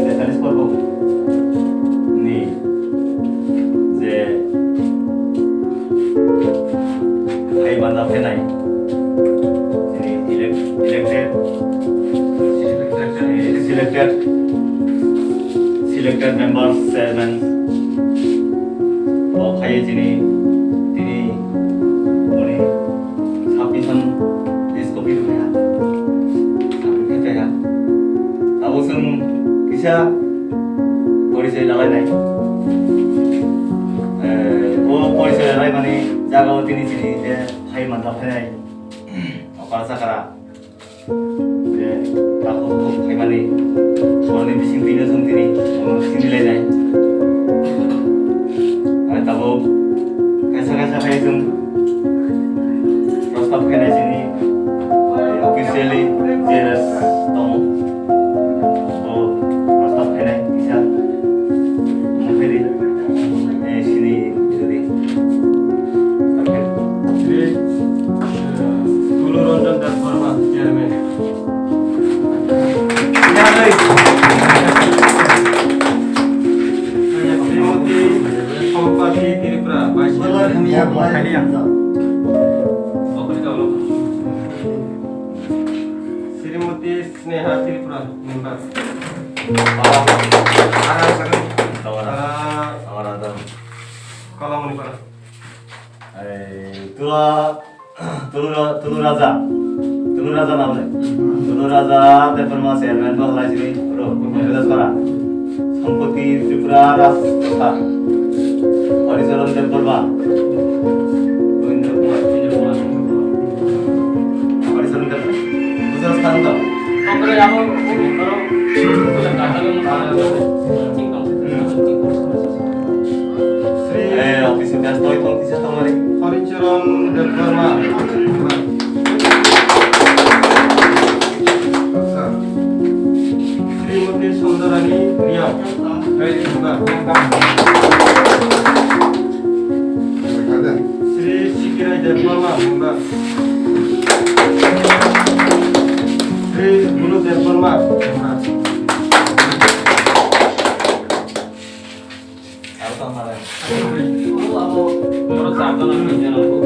নেতালিস করব নি যে ভাই বান্ধা ফেনাই যিনি সিলেক্টেড মেম্বার চেয়ারম্যান খাইয়ে যিনি তিনি উনি সাবমিশন डिस्कपि होनाया साबमिट जाया दाबो जों किसा परिचय लालायनाय परिचय लालाय माने जागाव दिनै दिनै जे फाइ मानला फैनाय अखा जागारा जे दाखौ फाइ माने सरनि बिसिं दिनो जों दिनै बिसिं दिलायनाय आरो दाबो खायसा खायसा फाइ जों प्रस्ताब फैनाय जोंनि officially jelas tamu प्रस्ताब फैनाय किसा मफेरि sini jadi श्री तुलुरंजन दास वर्मा चेयरमैन श्रीमती सम्पाति त्रिपुरा श्रीमती स्नेहा त्रिपुरा मेंबर कलम पर Tulu Raja namanya Tulu Raja Deparma Chairman Bahlai sini jelas kora Sampati Tripura Rasta Haricharan Deparma Haricharan Deparma दूसरा स्थान था ऑफिस में तो कौन सी हमारे हरिचरण देववर्मा श्रीमती सुंदरानी प्रिया श्री सिकिराय देववर्मा श्री गुरु Debbarma apa hal yang Menurut saya